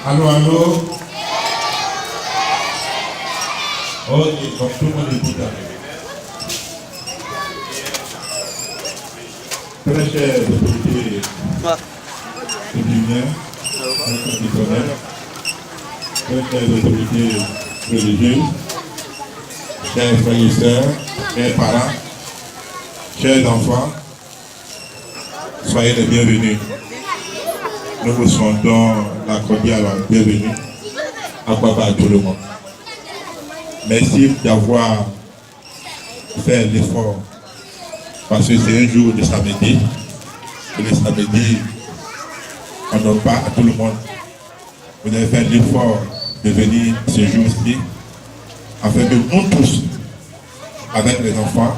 Allô, allô. Ok, donc tout le monde écoute. Très chers autorités coutumières, traditionnelles, très chères autorités religieuses, chers frères et sœurs, chers parents, chers enfants, soyez les bienvenus. Nous vous souhaitons la cordiale bienvenue à tout le monde. Merci d'avoir fait l'effort parce que c'est un jour de samedi. Et le samedi, on ne donne pas à tout le monde. Vous avez fait l'effort de venir ce jour-ci afin que nous tous, avec les enfants,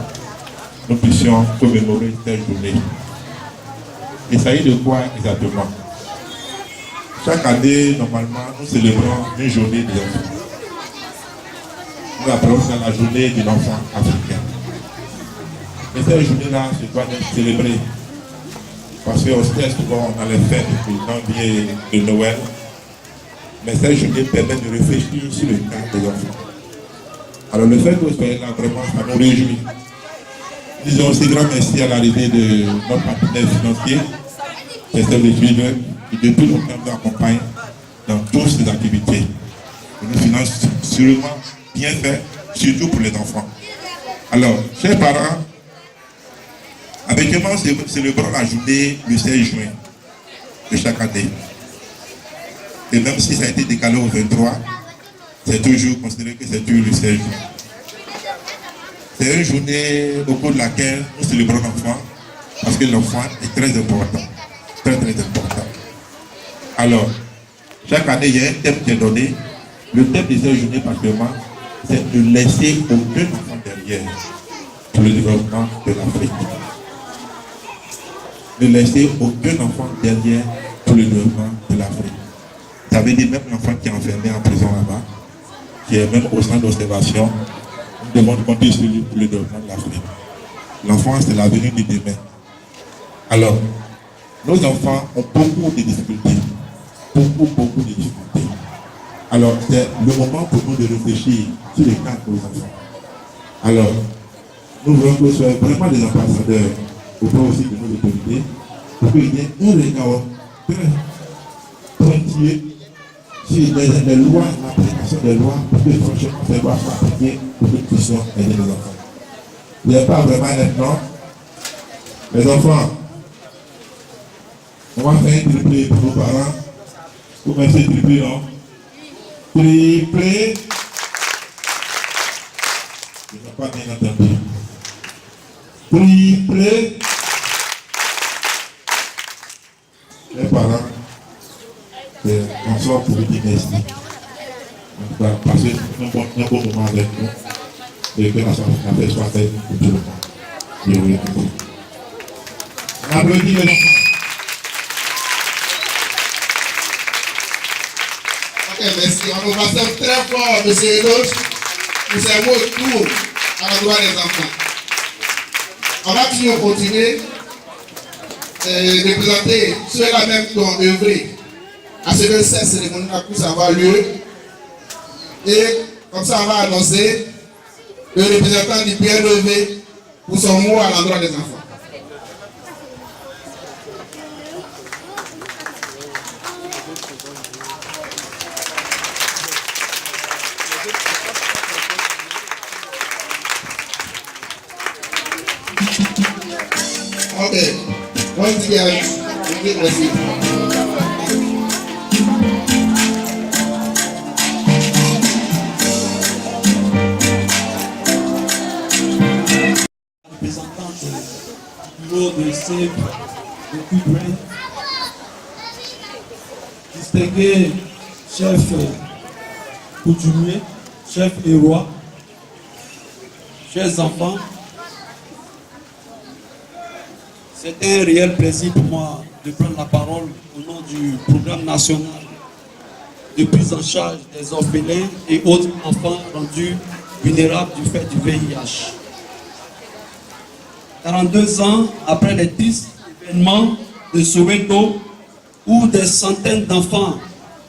nous puissions commémorer cette journée. Il s'agit de quoi exactement? Chaque année, normalement, nous célébrons une journée des enfants. Nous appelons ça la journée de l'enfant africain. Et cette journée-là, se doit être célébrée. Parce qu'on se teste souvent dans les fêtes de janvier et de Noël. Mais cette journée permet de réfléchir sur le cas des enfants. Alors le fait que vous soyez là, vraiment, ça nous réjouit. Disons aussi grand merci à l'arrivée de notre partenaire financier, c'est celle de Children, qui depuis longtemps nous accompagne dans toutes ces activités. Et nous finance sûrement bien fait, surtout pour les enfants. Alors, chers parents, habituellement, nous célébrons la journée le 16 juin de chaque année. Et même si ça a été décalé au 23, c'est toujours considéré que c'est toujours le 16 juin. C'est une journée au cours de laquelle nous célébrons l'enfant, parce que l'enfant est très important. Très très important. Alors, chaque année, il y a un thème qui est donné. Le thème de cette journée, particulièrement, c'est de laisser aucun enfant derrière pour le développement de l'Afrique. Ne laisser aucun enfant derrière pour le développement de l'Afrique. Ça veut dire même l'enfant qui est enfermé en prison là-bas, qui est même au centre d'observation, nous devons compter sur lui pour le développement de l'Afrique. L'enfant, c'est l'avenir du demain. Alors, nos enfants ont beaucoup de difficultés. Beaucoup de difficultés. Alors, c'est le moment pour nous de réfléchir sur les cas de nos enfants. Alors, nous voulons que ce soit vraiment des ambassadeurs auprès aussi de nos autorités pour qu'il y ait un regard très pointillé sur les lois, l'application des lois, pour que franchement ces lois soient appliquées pour que nous puissions aider les enfants. Il n'y a pas vraiment un non. Les enfants, on va faire un triplé pour nos parents. Vous mettez triplé, non? Triplé. Je n'ai pas bien entendu. Triplé. Les parents, on sort pour dire merci. On va passer un bon moment avec nous. Et que la soirée soit faite pour tout le monde. Je vous remercie. On applaudit les enfants. Ok, merci. On nous remercie très fort, M. Eloge, pour ces mots doux à l'endroit des enfants. On va toujours continuer de présenter ceux-là même qui ont œuvré à ce que cette cérémonie puisse avoir lieu. Et comme ça, on va annoncer le représentant du PLEV pour son mot à l'endroit des enfants. Ok. Once again, merci. Représentant du bureau de Save the Children, distingué chef coutumier, chef et roi, chers enfants, c'est un réel plaisir pour moi de prendre la parole au nom du programme national de prise en charge des orphelins et autres enfants rendus vulnérables du fait du VIH. 42 ans après les tristes événements de Soweto, où des centaines d'enfants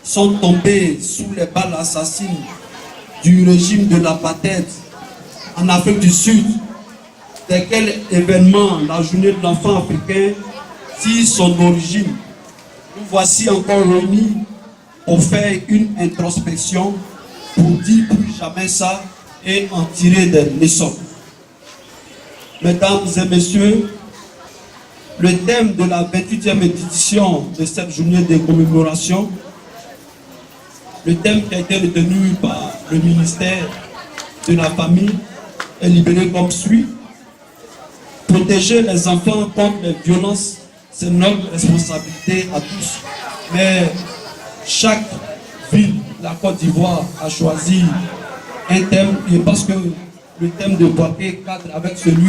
sont tombés sous les balles assassines du régime de l'apartheid en Afrique du Sud. De quel événement la journée de l'enfant africain tire son origine? Nous voici encore réunis pour faire une introspection, pour dire plus jamais ça et en tirer des leçons. Mesdames et messieurs, le thème de la 28e édition de cette journée de commémoration, le thème qui a été retenu par le ministère de la Famille est libéré comme suit. Protéger les enfants contre les violences, c'est notre responsabilité à tous. Mais chaque ville, la Côte d'Ivoire, a choisi un thème, et parce que le thème de Boaké cadre avec celui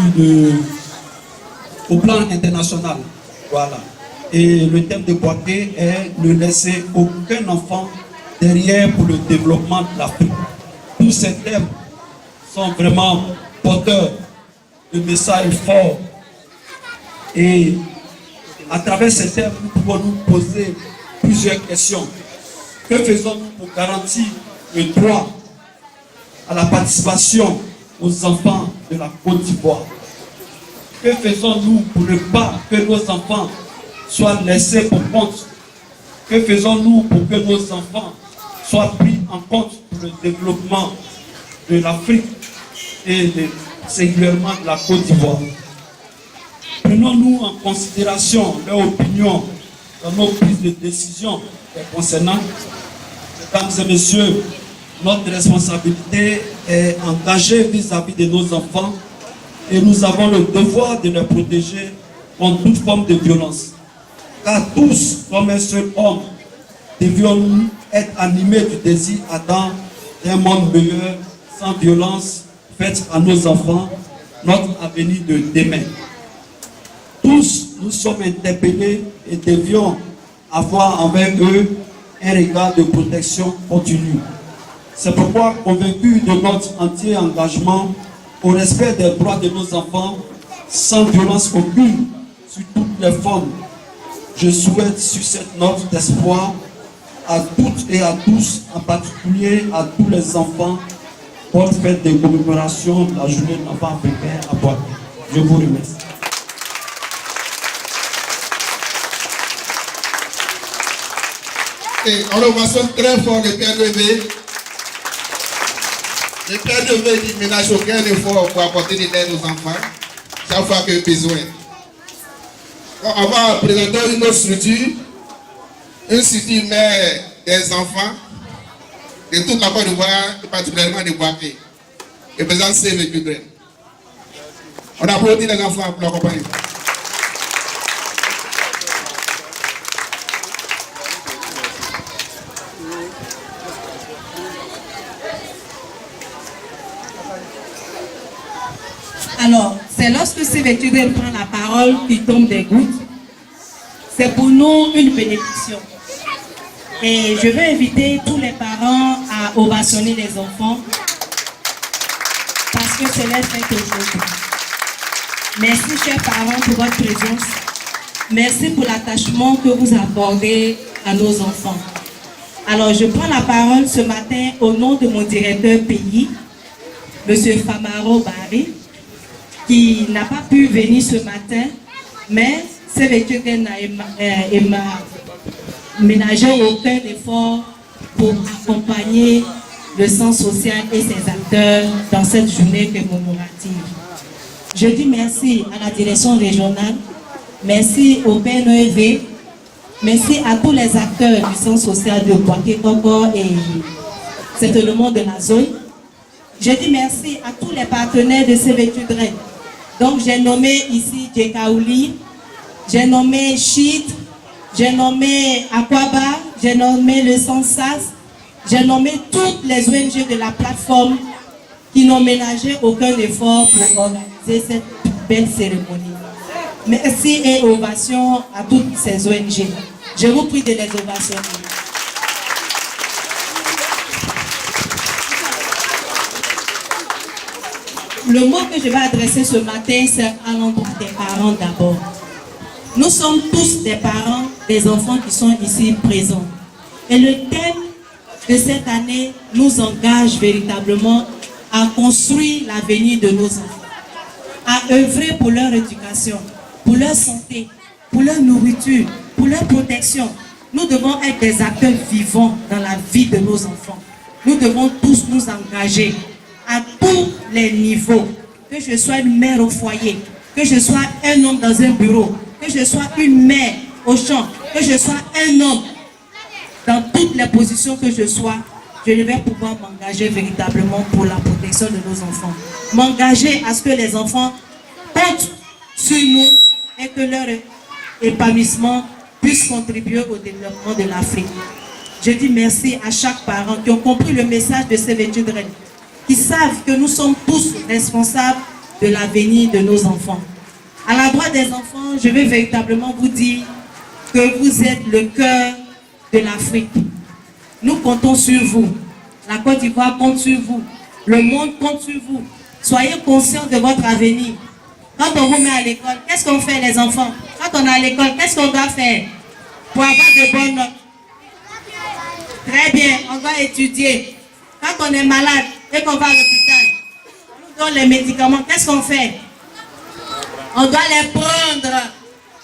au plan international. Voilà. Et le thème de Boaké est ne laisser aucun enfant derrière pour le développement de l'Afrique. Tous ces thèmes sont vraiment porteurs de messages forts. Et à travers ces thèmes, nous pouvons nous poser plusieurs questions. Que faisons-nous pour garantir le droit à la participation aux enfants de la Côte d'Ivoire? Que faisons-nous pour ne pas que nos enfants soient laissés pour compte? Que faisons-nous pour que nos enfants soient pris en compte pour le développement de l'Afrique et singulièrement de la Côte d'Ivoire? Prenons-nous en considération leur opinion dans nos prises de décision les concernant. Mesdames et messieurs, notre responsabilité est engagée vis-à-vis de nos enfants et nous avons le devoir de les protéger contre toute forme de violence. Car tous, comme un seul homme, devions-nous être animés du désir ardent d'un monde meilleur, sans violence faite à nos enfants, notre avenir de demain. Tous, nous sommes interpellés et devions avoir envers eux un regard de protection continue. C'est pourquoi, convaincu de notre entier engagement au respect des droits de nos enfants, sans violence aucune, sur toutes les formes, je souhaite sur cette note d'espoir à toutes et à tous, en particulier à tous les enfants, bonne fête de commémoration de la journée de l'enfant africain à Boaké. Je vous remercie. Et on ovationne très fort le Père Levé. Le Père Levé dit ménage aucun effort pour apporter de l'aide aux enfants, chaque fois qu'il y a besoin. On va présenter une autre structure, une structure mère des enfants de toute la Côte d'Ivoire, et particulièrement de Boaké. Et présente Save the Children. On applaudit les enfants pour l'accompagner. Alors, c'est lorsque Save the Children prend la parole qu'il tombe des gouttes. C'est pour nous une bénédiction. Et je veux inviter tous les parents à ovationner les enfants parce que c'est leur fête aujourd'hui. Merci, chers parents, pour votre présence. Merci pour l'attachement que vous accordez à nos enfants. Alors, je prends la parole ce matin au nom de mon directeur pays, M. Famaro Barry, qui n'a pas pu venir ce matin, mais Save the Children n'a ménagé aucun effort pour accompagner le centre social et ses acteurs dans cette journée commémorative. Je dis merci à la direction régionale, merci au PNEV, merci à tous les acteurs du centre social de Boaké Koko et certainement de la zone. Je dis merci à tous les partenaires de Save the Children. Donc j'ai nommé ici Djekaouli, j'ai nommé Chit, j'ai nommé Aquaba, j'ai nommé le Sansas, j'ai nommé toutes les ONG de la plateforme qui n'ont ménagé aucun effort pour organiser cette belle cérémonie. Merci et ovation à toutes ces ONG. Je vous prie de les ovationner. Le mot que je vais adresser ce matin, c'est à l'endroit des parents d'abord. Nous sommes tous des parents des enfants qui sont ici présents. Et le thème de cette année nous engage véritablement à construire l'avenir de nos enfants, à œuvrer pour leur éducation, pour leur santé, pour leur nourriture, pour leur protection. Nous devons être des acteurs vivants dans la vie de nos enfants. Nous devons tous nous engager à tous les niveaux. Que je sois une mère au foyer, que je sois un homme dans un bureau, que je sois une mère au champ, que je sois un homme dans toutes les positions que je sois, je vais pouvoir m'engager véritablement pour la protection de nos enfants. M'engager à ce que les enfants comptent sur nous et que leur épanouissement puisse contribuer au développement de l'Afrique. Je dis merci à chaque parent qui ont compris le message de Save the Children, qui savent que nous sommes tous responsables de l'avenir de nos enfants. À la droite des enfants, je vais véritablement vous dire que vous êtes le cœur de l'Afrique. Nous comptons sur vous. La Côte d'Ivoire compte sur vous. Le monde compte sur vous. Soyez conscients de votre avenir. Quand on vous met à l'école, qu'est-ce qu'on fait les enfants? Quand on est à l'école, qu'est-ce qu'on doit faire pour avoir de bonnes notes? Très bien, on doit étudier. Quand on est malade et qu'on va à l'hôpital, on nous donne les médicaments, qu'est-ce qu'on fait? On doit les prendre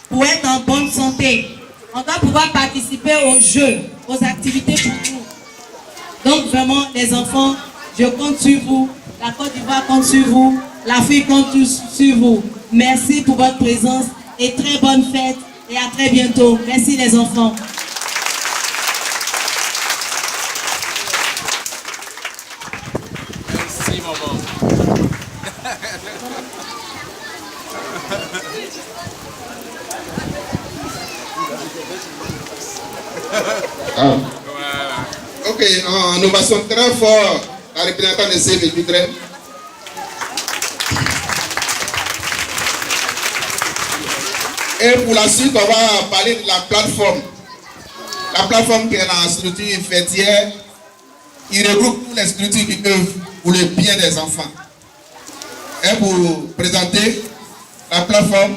pour être en bonne santé. On doit pouvoir participer aux jeux, aux activités pour vous. Donc vraiment, les enfants, je compte sur vous. La Côte d'Ivoire compte sur vous. L'Afrique compte sur vous. Merci pour votre présence et très bonne fête et à très bientôt. Merci les enfants. Merci maman. Ah. Ok, nous passons très fort la représentante de Save the Children. Et pour la suite, on va parler de la plateforme. La plateforme qui est la structure fêtière, qui regroupe toutes les structures qui œuvrent pour le bien des enfants. Et pour présenter la plateforme,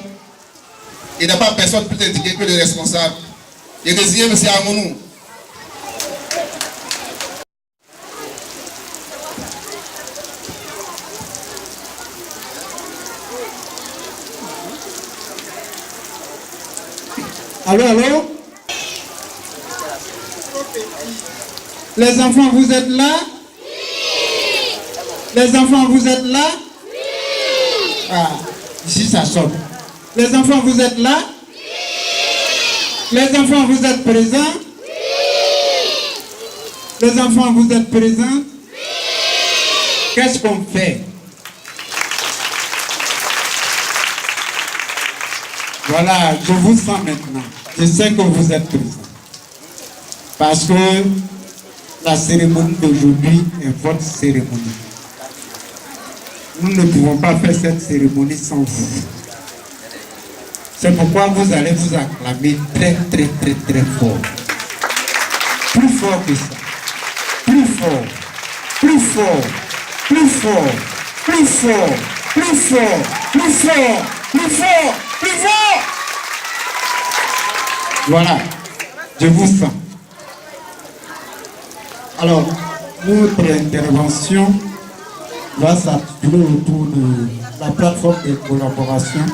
il n'y a pas personne plus indiqué que le responsable. Je désire M. Amounou. Allô, allô? Les enfants, vous êtes là? Oui. Les enfants, vous êtes là? Oui. Ah, ici ça sonne. Les enfants, vous êtes là? Oui. Les enfants, vous êtes présents? Oui. Les enfants, vous êtes présents? Oui. Qu'est-ce qu'on fait? Voilà, je vous sens maintenant. Je sais que vous êtes présents. Parce que la cérémonie d'aujourd'hui est votre cérémonie. Nous ne pouvons pas faire cette cérémonie sans vous. C'est pourquoi vous allez vous acclamer très, très, très, très fort. Plus fort que ça. Plus fort. Plus fort. Plus fort. Plus fort. Plus fort. Plus fort. Plus fort. Plus fort. Voilà. Je vous sens. Alors, notre intervention va s'articuler autour de la plateforme de collaboration.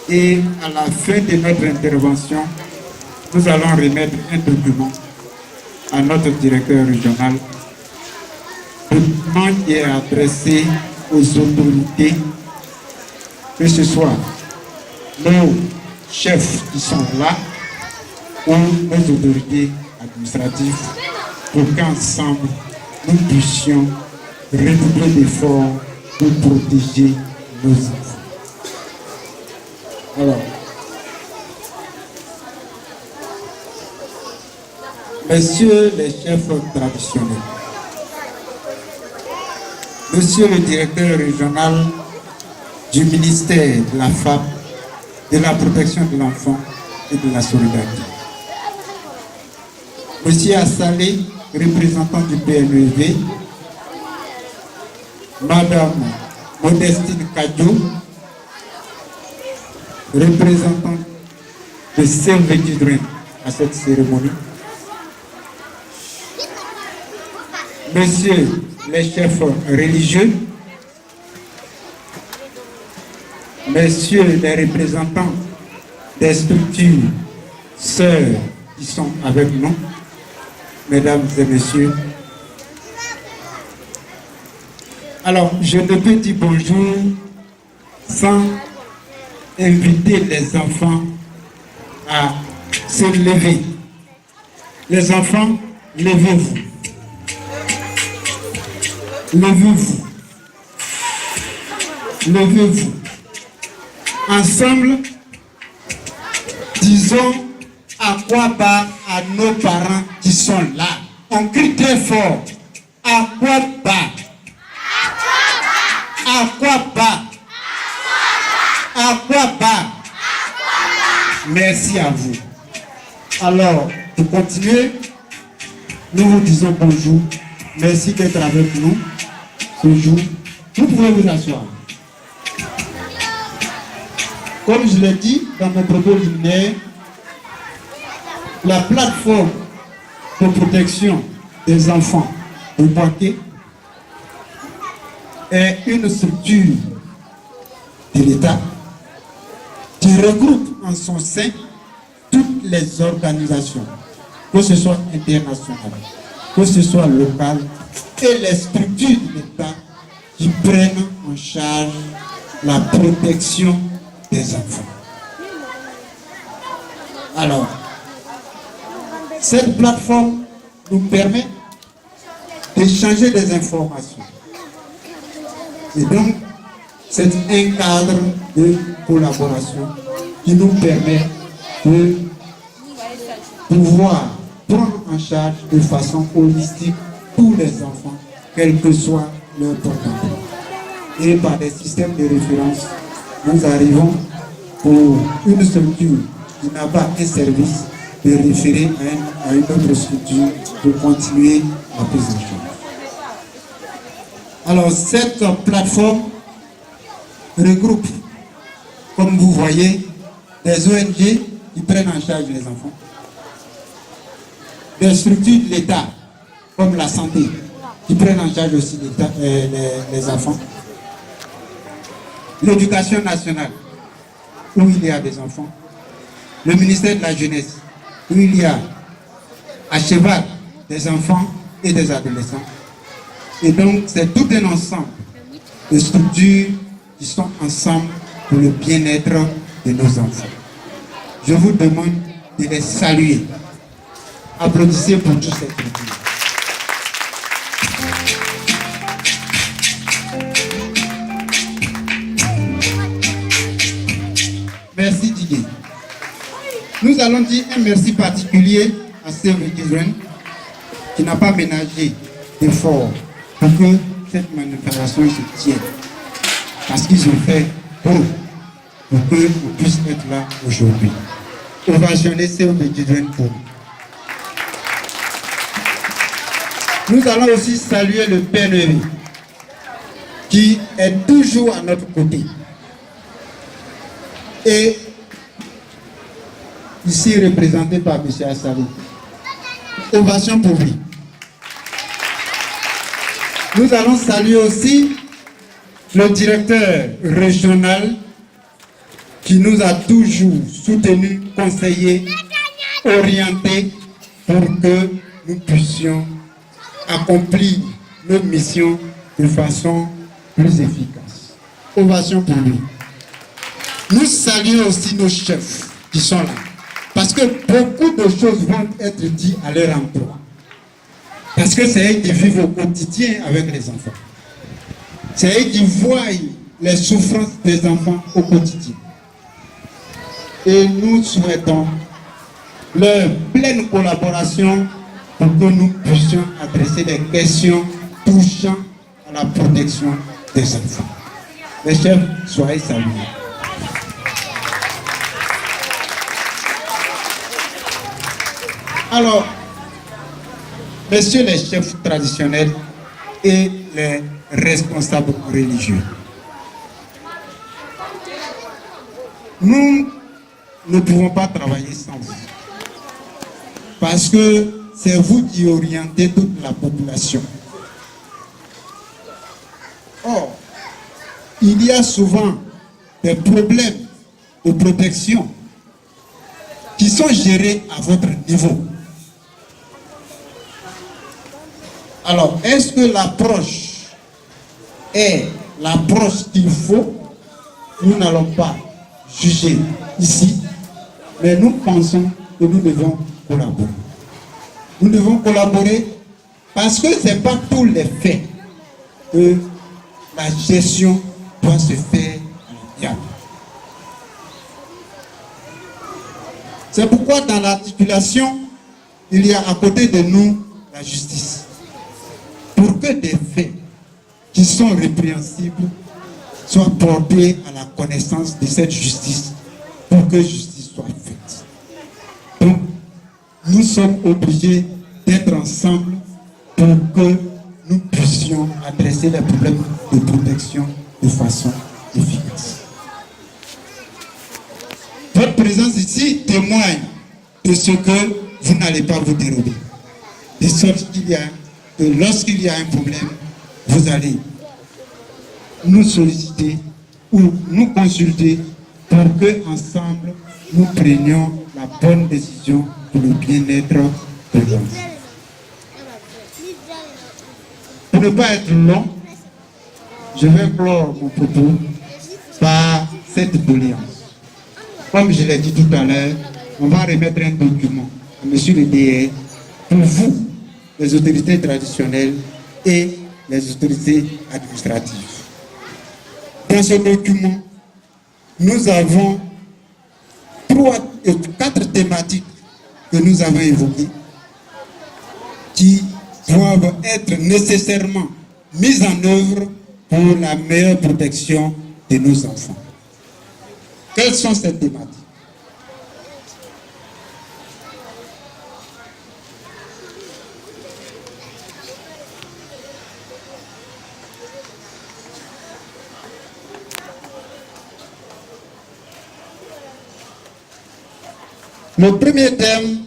Et à la fin de notre intervention, nous allons remettre un document à notre directeur régional. Le document qui est adressé aux autorités, que ce soit nos chefs qui sont là ou nos autorités administratives, pour qu'ensemble nous puissions redoubler d'efforts pour protéger nos enfants. Alors, messieurs les chefs traditionnels, monsieur le directeur régional du ministère de la femme, de la protection de l'enfant et de la solidarité, monsieur Assalé, représentant du PNEV, madame Modestine Kadjo, représentant de Save the Children à cette cérémonie. Messieurs les chefs religieux, messieurs les représentants des structures sœurs qui sont avec nous, mesdames et messieurs. Alors, je ne peux dire bonjour sans inviter les enfants à se lever. Les enfants, levez-vous. Levez-vous. Levez-vous. Ensemble, disons à quoi bas à nos parents qui sont là. On crie très fort. À quoi bas? À quoi bas? À quoi bas? Merci à vous. Alors, pour continuer, nous vous disons bonjour. Merci d'être avec nous ce jour. Vous pouvez vous asseoir. Comme je l'ai dit dans mon propos liminaire, la plateforme de protection des enfants de Boaké est une structure de l'État qui regroupe en son sein toutes les organisations, que ce soit internationales, que ce soit locales, et les structures de l'État qui prennent en charge la protection des enfants. Alors, cette plateforme nous permet d'échanger des informations. Et donc, c'est un cadre de collaboration qui nous permet de pouvoir prendre en charge de façon holistique tous les enfants, quel que soit leur portable. Et par des systèmes de référence, nous arrivons pour une structure qui n'a pas un service de référer à une autre structure pour continuer la prise en charge. Alors, cette plateforme regroupe, comme vous voyez, des ONG qui prennent en charge les enfants, des structures de l'État, comme la santé, qui prennent en charge aussi les enfants, l'éducation nationale, où il y a des enfants, le ministère de la jeunesse, où il y a à cheval des enfants et des adolescents. Et donc, c'est tout un ensemble de structures qui sont ensemble pour le bien-être de nos enfants. Je vous demande de les saluer. Applaudissez pour tous ces structures. Merci Didier. Nous allons dire un merci particulier à Save the Children qui n'a pas ménagé d'efforts pour que cette manifestation se tienne. Parce qu'ils ont fait pour que vous puissiez être là aujourd'hui. Ovationnez Save the Children pour nous. Nous allons aussi saluer le PNE qui est toujours à notre côté. Et ici représenté par M. Assali. Ovation pour lui. Nous allons saluer aussi le directeur régional qui nous a toujours soutenus, conseillés, orientés pour que nous puissions accomplir nos missions de façon plus efficace. Ovation pour lui. Nous saluons aussi nos chefs qui sont là. Parce que beaucoup de choses vont être dites à leur endroit. Parce que c'est eux qui vivent au quotidien avec les enfants. C'est eux qui voient les souffrances des enfants au quotidien. Et nous souhaitons leur pleine collaboration pour que nous puissions adresser des questions touchant à la protection des enfants. Les chefs, soyez salués. Alors, messieurs les chefs traditionnels et les responsables religieux, nous ne pouvons pas travailler sans vous. parce que c'est vous qui orientez toute la population. Or, il y a souvent des problèmes de protection qui sont gérés à votre niveau. Alors, est-ce que l'approche est l'approche qu'il faut? Nous n'allons pas juger ici, mais nous pensons que nous devons collaborer. Nous devons collaborer parce que ce n'est pas tous les faits que la gestion doit se faire à l'amiable. C'est pourquoi dans l'articulation, il y a à côté de nous la justice. Pour que des faits qui sont répréhensibles soient portés à la connaissance de cette justice, pour que justice soit faite. Donc, nous sommes obligés d'être ensemble pour que nous puissions adresser les problèmes de protection de façon efficace. Votre présence ici témoigne de ce que vous n'allez pas vous dérober. De sorte qu'il y a, que lorsqu'il y a un problème, vous allez nous solliciter ou nous consulter pour que ensemble nous prenions la bonne décision pour le bien-être de l'enfant. Pour ne pas être long, je vais clore mon propos par cette doléance. Comme je l'ai dit tout à l'heure, on va remettre un document à M. le DR pour vous, les autorités traditionnelles et les autorités administratives. Dans ce document, nous avons 4 thématiques que nous avons évoquées qui doivent être nécessairement mises en œuvre pour la meilleure protection de nos enfants. Quelles sont ces thématiques? Le premier thème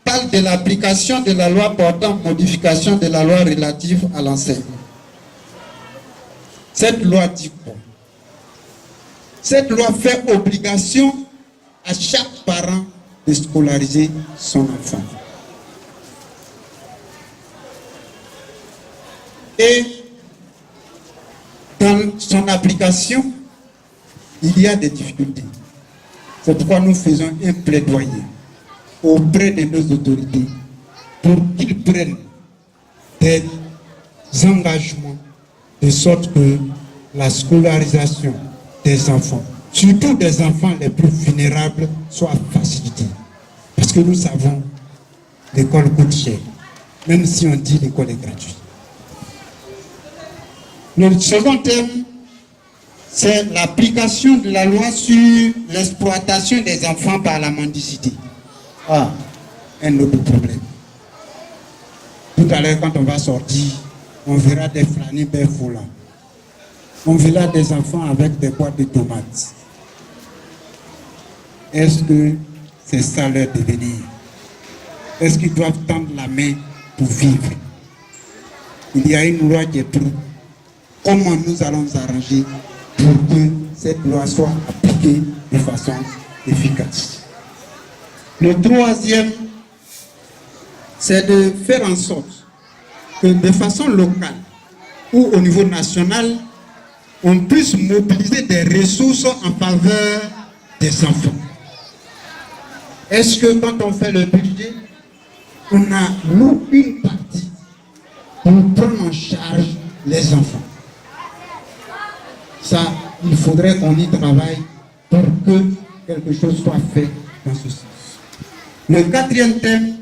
parle de l'application de la loi portant modification de la loi relative à l'enseignement. Cette loi dit quoi? Cette loi fait obligation à chaque parent de scolariser son enfant. Et dans son application, il y a des difficultés. C'est pourquoi nous faisons un plaidoyer auprès de nos autorités pour qu'ils prennent des engagements de sorte que la scolarisation des enfants, surtout des enfants les plus vulnérables, soit facilitée. Parce que nous savons, l'école coûte cher, même si on dit l'école est gratuite. Le second thème, c'est l'application de la loi sur l'exploitation des enfants par la mendicité. Ah, un autre problème. Tout à l'heure, quand on va sortir, on verra des flâneurs berfolants. On verra des enfants avec des boîtes de tomates. Est-ce que c'est ça leur devenir? Est-ce qu'ils doivent tendre la main pour vivre? Il y a une loi qui est prise. Comment nous allons nous arranger pour que cette loi soit appliquée de façon efficace? Le troisième, c'est de faire en sorte que de façon locale ou au niveau national, on puisse mobiliser des ressources en faveur des enfants. Est-ce que quand on fait le budget, on a nous une partie pour prendre en charge les enfants? Ça, il faudrait qu'on y travaille pour que quelque chose soit fait dans ce sens. Le quatrième thème,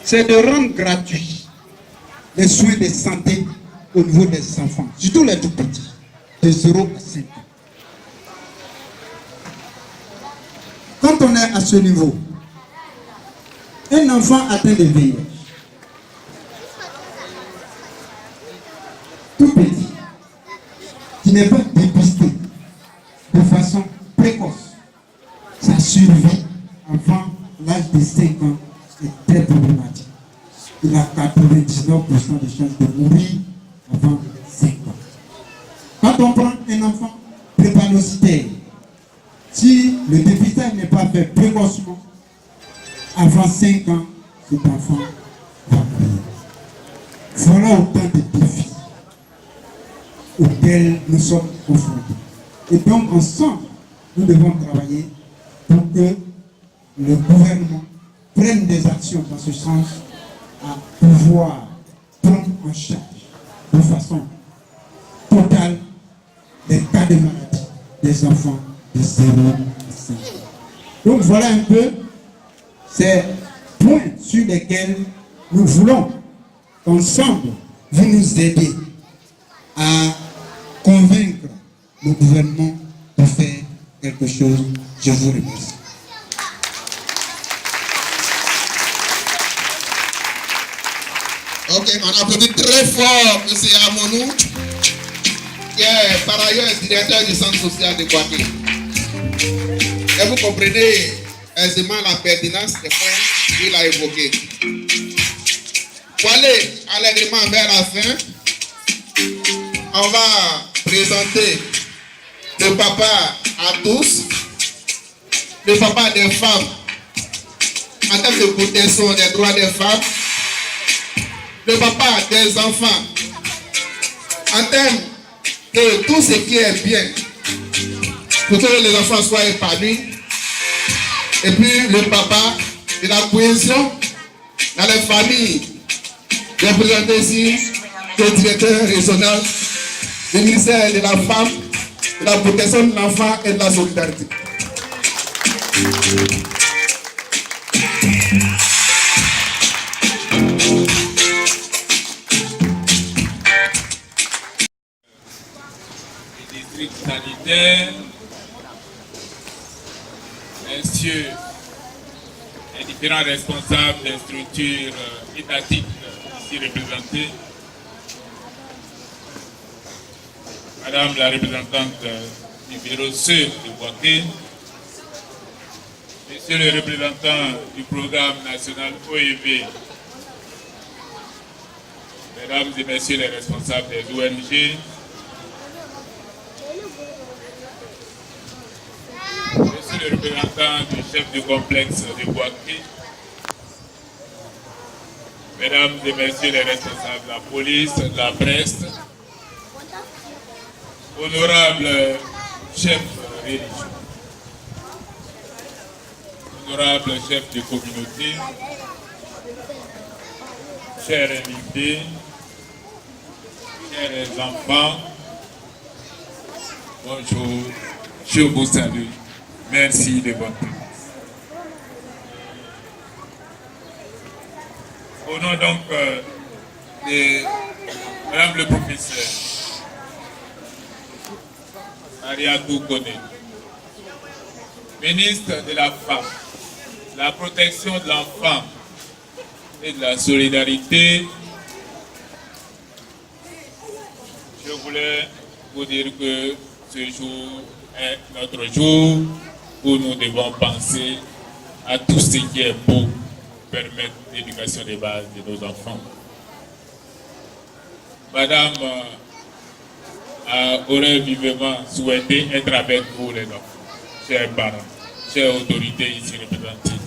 c'est de rendre gratuit les soins de santé au niveau des enfants, surtout les tout petits, de 0 à 5 ans. Quand on est à ce niveau, un enfant atteint de VIH, tout petit, qui n'est pas dépisté de façon précoce, ça survit avant l'âge de 5 ans est très problématique. Il a 99% de chances de mourir avant 5 ans. Quand on prend un enfant drépanocytaire, si le dépistage n'est pas fait précocement, avant 5 ans, cet enfant va mourir. Voilà autant de défis auxquels nous sommes confrontés. Et donc, ensemble, nous devons travailler pour que le gouvernement prenne des actions dans ce sens à pouvoir prendre en charge de façon totale les cas de maladie des enfants de 0 à 5 ans. Donc voilà un peu ces points sur lesquels nous voulons ensemble vous nous aider à convaincre le gouvernement de faire quelque chose. Je vous remercie. Ok, on applaudit très fort M. Amonou, qui est par ailleurs directeur du centre social de Boaké. Et vous comprenez aisément la pertinence des points qu'il a évoqués. Pour aller allègrement vers la fin, on va présenter le papa à tous, le papa des femmes, en termes de protection des droits des femmes, le papa des enfants, en termes de tout ce qui est bien, pour que les enfants soient épanouis, et puis le papa de la cohésion dans les familles, représenté ici le directeur régional du ministère de la Femme, de la protection de l'enfant et de la solidarité. Les districts sanitaires, messieurs les différents responsables des structures étatiques ici représentées, Madame la représentante du bureau CEU de Boaké, Monsieur le représentant du programme national OEV, Mesdames et Messieurs les responsables des ONG, Monsieur le représentant du chef du complexe de Boaké, Mesdames et Messieurs les responsables de la police, de la presse, honorable chef religieux, honorable chef de communauté, chers invités, chers enfants, bonjour, je vous salue. Merci de votre présence. Au nom donc de Madame le professeur Mariatou Kone, ministre de la Femme, de la protection de l'enfant et de la solidarité, je voulais vous dire que ce jour est notre jour où nous devons penser à tout ce qui est beau pour permettre l'éducation des bases de nos enfants. Madame aurait vivement souhaité être avec vous les enfants, chers parents, chères autorités ici représentées.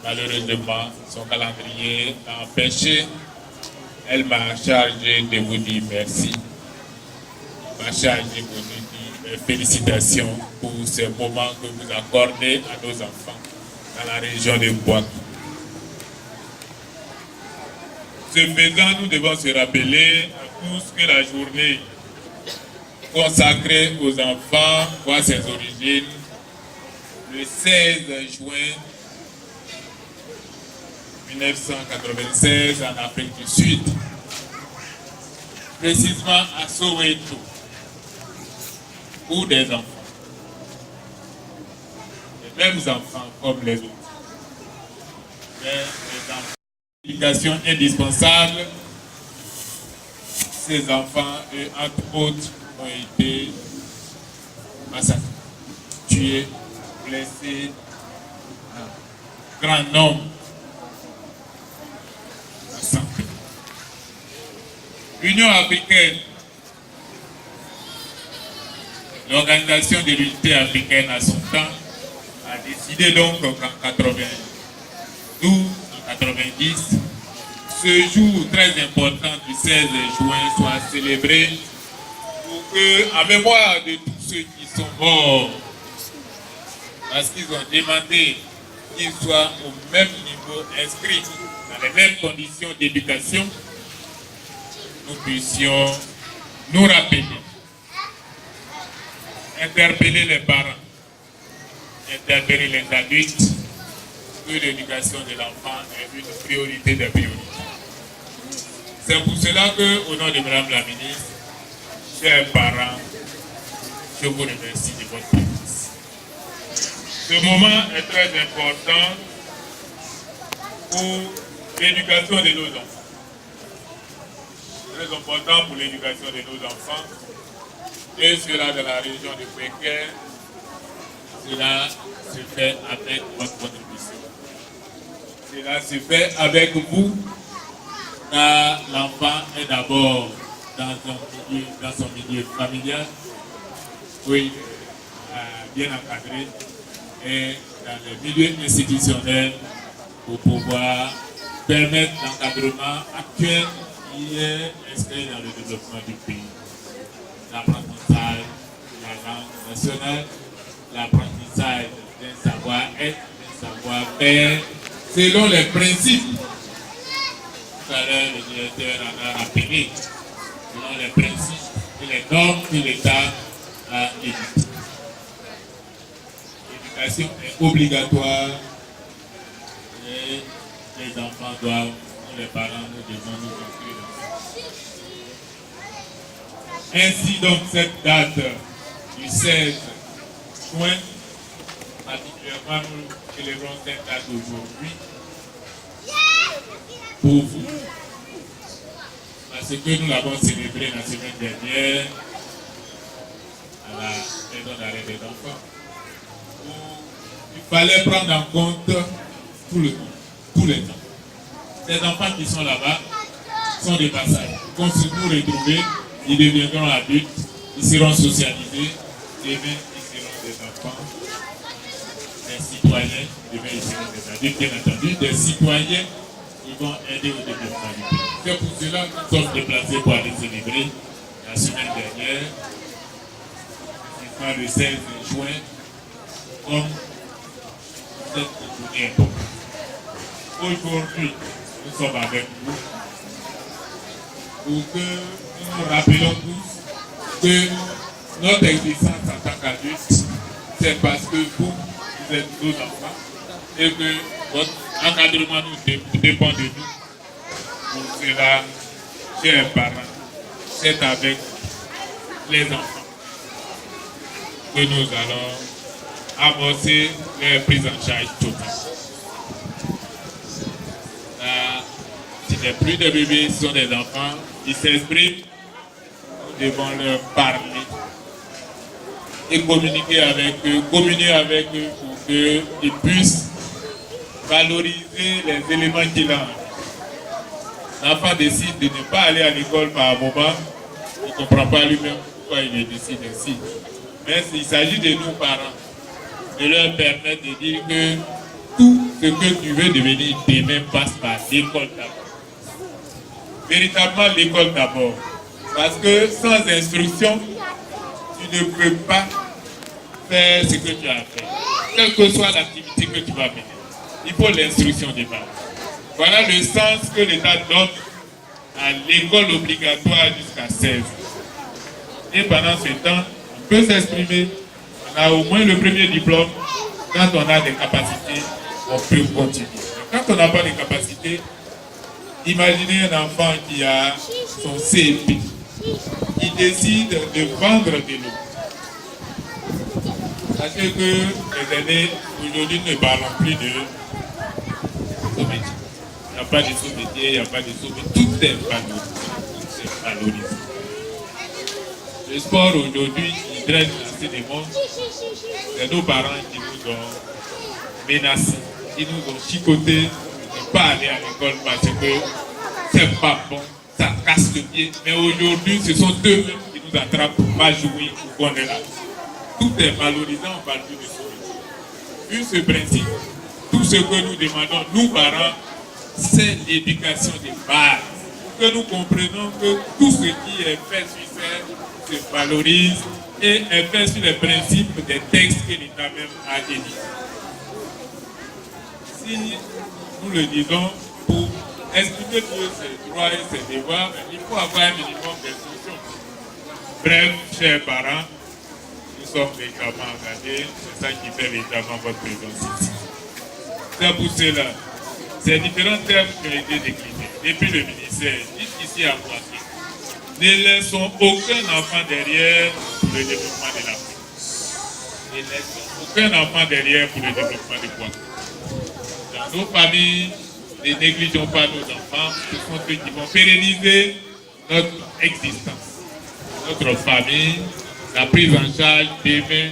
Malheureusement, son calendrier l'a empêché. Elle m'a chargé de vous dire merci. M'a chargé de vous dire félicitations pour ce moment que vous accordez à nos enfants dans la région de Boaké. Ce faisant, nous devons se rappeler à tous que la journée consacrée aux enfants voit ses origines le 16 juin 1996 en Afrique du Sud, précisément à Soweto, où des enfants, les mêmes enfants comme les autres, mais les enfants, l'éducation indispensable, ces enfants, entre autres, ont été massacrés, tués, blessés. grand nombre à santé. L'Union africaine, l'Organisation de l'unité africaine à son temps, a décidé donc qu'en 92, en 90, ce jour très important du 16 juin soit célébré pour que, en mémoire de tous ceux qui sont morts, parce qu'ils ont demandé qu'ils soient au même niveau, inscrits dans les mêmes conditions d'éducation, nous puissions nous rappeler, interpeller les parents, interpeller les adultes, que l'éducation de l'enfant est une priorité des priorités. C'est pour cela que, au nom de Madame la ministre, chers parents, je vous remercie de votre présence. Ce moment est très important pour l'éducation de nos enfants. Très important pour l'éducation de nos enfants. Et cela dans la région de Pékin, cela se fait avec votre contribution. Cela se fait avec vous, car l'enfant est d'abord dans son milieu familial, oui, bien encadré, et dans le milieu institutionnel pour pouvoir permettre l'encadrement actuel qui est inscrit dans le développement du pays. L'apprentissage de la langue nationale, l'apprentissage d'un savoir-être, d'un savoir-faire, selon les principes. Tout à l'heure, le directeur en a rappelé, selon les principes et les normes que l'État a édictées. L'éducation est obligatoire et les enfants doivent, nous les parents, nous devons nous inscrire dans ça. Ainsi donc cette date du 16 juin, particulièrement nous célébrons cette date aujourd'hui pour vous. Parce que nous l'avons célébré la semaine dernière à la maison d'arrêt des enfants. Il fallait prendre en compte tout le monde, tous les temps. Ces enfants qui sont là-bas sont des passages. Quand ils nous retrouver, ils deviendront adultes, ils seront socialisés, demain ils seront des enfants, des citoyens, demain ils seront des adultes, bien entendu, des citoyens qui vont aider au développement du pays. C'est pour cela que nous sommes déplacés pour aller célébrer la semaine dernière, c'est le 16 juin, comme cette journée importante. Aujourd'hui, nous sommes avec vous pour que nous nous rappelons tous que notre existence en tant qu'adultes, c'est parce que vous êtes nos enfants et que votre encadrement nous dépend de nous. Pour cela, chers parents, c'est avec les enfants que nous allons amorcer les prises en charge totales. Ce n'est plus des bébés, ce sont des enfants qui s'expriment. Nous devons leur parler et communiquer avec eux, communier avec eux pour qu'ils puissent valoriser les éléments qu'il a. L'enfant décide de ne pas aller à l'école par un moment, il ne comprend pas lui-même pourquoi il décide ainsi. Mais il s'agit de nous, parents, de leur permettre de dire que tout ce que tu veux devenir demain passe par l'école d'abord. Véritablement l'école d'abord. Parce que sans instruction, tu ne peux pas faire ce que tu as fait. Quelle que soit l'activité que tu vas mener. Il faut l'instruction des parents. Voilà le sens que l'État donne à l'école obligatoire jusqu'à 16 ans. Et pendant ce temps, on peut s'exprimer. On a au moins le premier diplôme. Quand on a des capacités, on peut continuer. Quand on n'a pas de capacités, imaginez un enfant qui a son CEP, qui décide de vendre de l'eau. Sachez que les aînés aujourd'hui ne parlent plus de sous-métier. Il n'y a pas de sous-métier, il n'y a pas de sous-métier. Tout est valorisé. Le sport aujourd'hui, il draine assez de monde. C'est nos parents qui nous ont menacés. Ils nous ont chicoté de ne pas aller à l'école parce que c'est pas bon, ça casse le pied. Mais aujourd'hui, ce sont eux-mêmes qui nous attrapent pour pas jouer pour qu'on est là. Tout est valorisant, on parle plus de ça. Vu ce principe, tout ce que nous demandons, nous parents, c'est l'éducation des bases. Que nous comprenons que tout ce qui est fait sur terre se valorise et est fait sur les principes des textes que l'État même a édits. Si nous le disons, pour exprimer tous ses droits et ses devoirs, il faut avoir un minimum d'instruction. Bref, chers parents, nous sommes légèrement engagés, c'est ça qui fait légèrement votre présence ici. C'est pour cela, ces différents termes qui ont été déclinés depuis le ministère, jusqu'ici à Poitiers, ne laissons aucun enfant derrière pour le développement de l'Afrique. Ne laissons aucun enfant derrière pour le développement de Poitiers. Dans nos familles, ne négligeons pas nos enfants, ce sont ceux qui vont pérenniser notre existence, notre famille, la prise en charge demain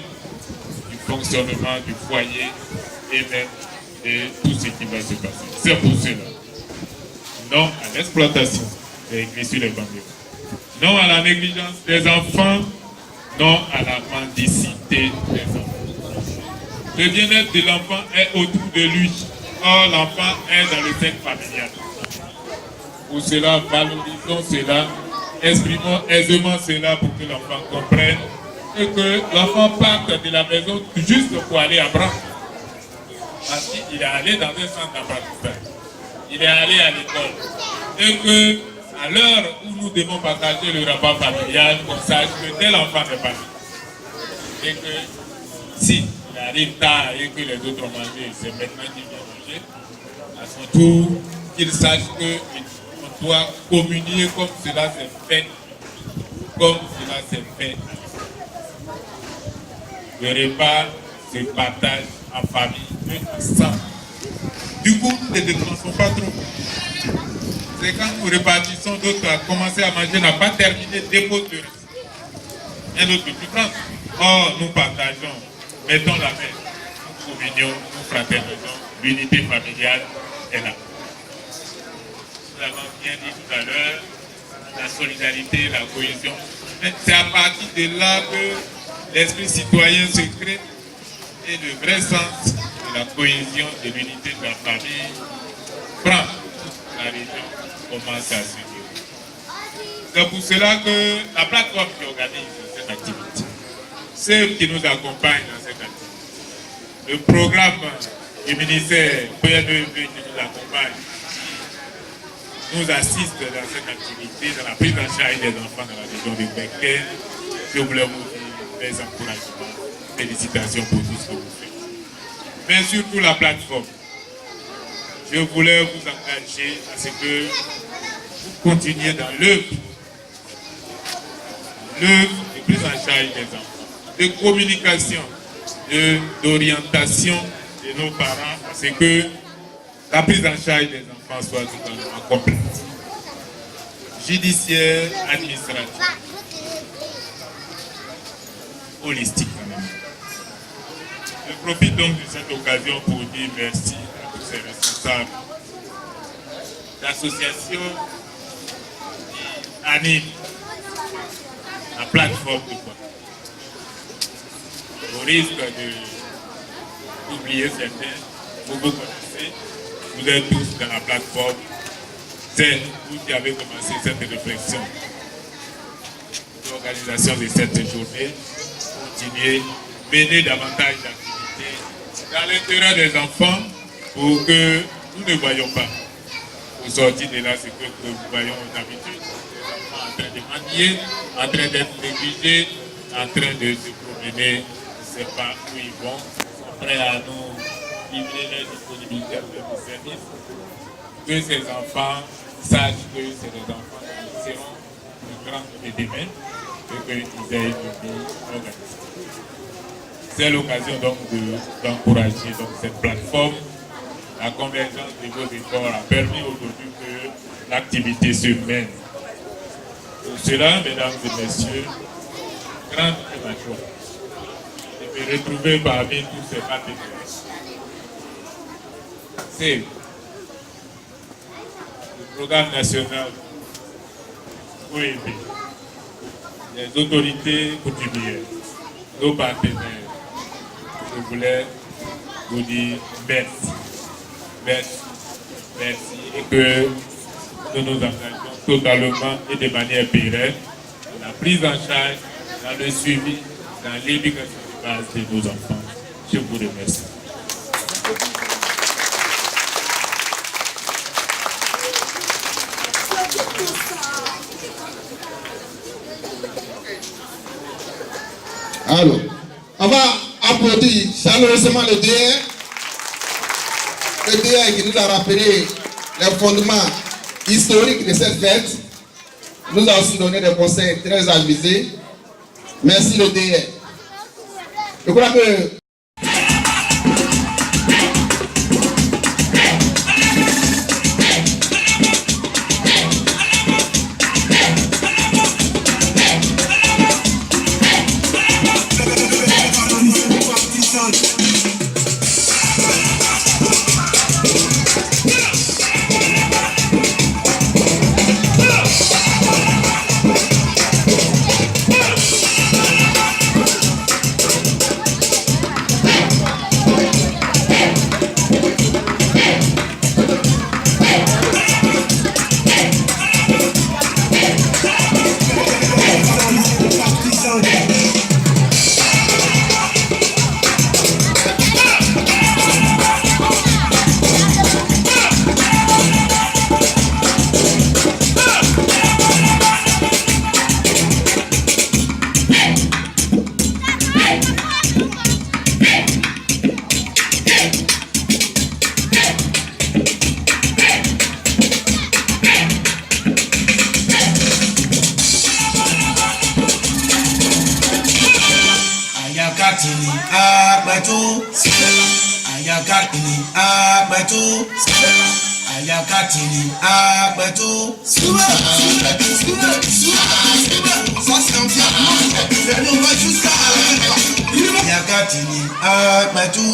du fonctionnement du foyer et même de tout ce qui va se passer. C'est pour cela. Non à l'exploitation et écrit sur les bandeaux. Non à la négligence des enfants, non à la mendicité des enfants. Le bien-être de l'enfant est autour de lui. Or, l'enfant est dans le cercle familial. Pour cela, valorisons cela, exprimons aisément cela pour que l'enfant comprenne et que l'enfant parte de la maison juste pour aller apprendre. Parce qu'il est allé dans un centre d'apprentissage. Il est allé à l'école. Et que, à l'heure où nous devons partager le rapport familial, on sache que tel enfant n'est pas là. Et que si il arrive tard et que les autres ont mangé, c'est maintenant qu'il vient manger, à son tour, qu'il sache qu'on doit communier comme cela s'est fait. Comme cela s'est fait. Le repas se partage en famille, ensemble. Du coup, nous ne dépensons pas trop. C'est quand nous répartissons, d'autres à commencer à manger, n'a pas terminé, dépose le reste. Un autre plus prend. Or, nous partageons, mettons la main, nous communions, nous fraternisons, l'unité familiale est là. Nous avons bien dit tout à l'heure, la solidarité, la cohésion. C'est à partir de là que l'esprit citoyen se crée et le vrai sens de la cohésion, de l'unité de la famille prend. La région commence à se dérouler. C'est pour cela que la plateforme qui organise cette activité, ceux qui nous accompagnent dans cette activité, le programme du ministère PNEV qui nous accompagne, nous assiste dans cette activité, dans la prise en charge des enfants dans la région de Becker. Je voulais vous dire des encouragements, félicitations pour tout ce que vous faites. Mais surtout la plateforme. Je voulais vous engager à ce que vous continuiez dans l'œuvre de prise en charge des enfants, de communication, d'orientation de nos parents, à ce que la prise en charge des enfants soit totalement complète. Judiciaire, administrative, holistique. Je profite donc de cette occasion pour dire merci à tous ces responsables d'associations qui animent la plateforme de quoi. Au risque d'oublier certains, vous connaissez, vous êtes tous dans la plateforme. C'est vous qui avez commencé cette réflexion. L'organisation de cette journée, continuer, mener davantage d'activités dans l'intérêt des enfants pour que nous ne voyons pas au sortir de là ce que nous voyons d'habitude. Les enfants en train de mendier, en train d'être négligés, en train de se promener, on ne sait pas où ils vont, ils sont prêts à nous livrer leur disponibilité de nos services. Que ces enfants sachent que c'est des enfants qui seront plus grands que demain et qu'ils aient une vie organisée. C'est l'occasion donc d'encourager cette plateforme. La convergence de vos efforts a permis aujourd'hui que l'activité se mène. Pour cela, mesdames et messieurs, grande est ma joie de me retrouver parmi tous ces partenaires. remercier le programme national OEB, les autorités coutumières, nos partenaires. Je voulais vous dire merci. Merci. Merci. Et que nous nous engageons totalement et de manière pérenne dans la prise en charge, dans le suivi, dans l'éducation de base de nos enfants. Je vous remercie. Alors, on va applaudir chaleureusement le DR. Le DR qui nous a rappelé les fondements historiques de cette fête. Nous a aussi donné des conseils très avisés. Merci le DR. Je crois que Ayakatini Agbeto ça c'est un petit on va jusqu'à Ayakatini Agbeto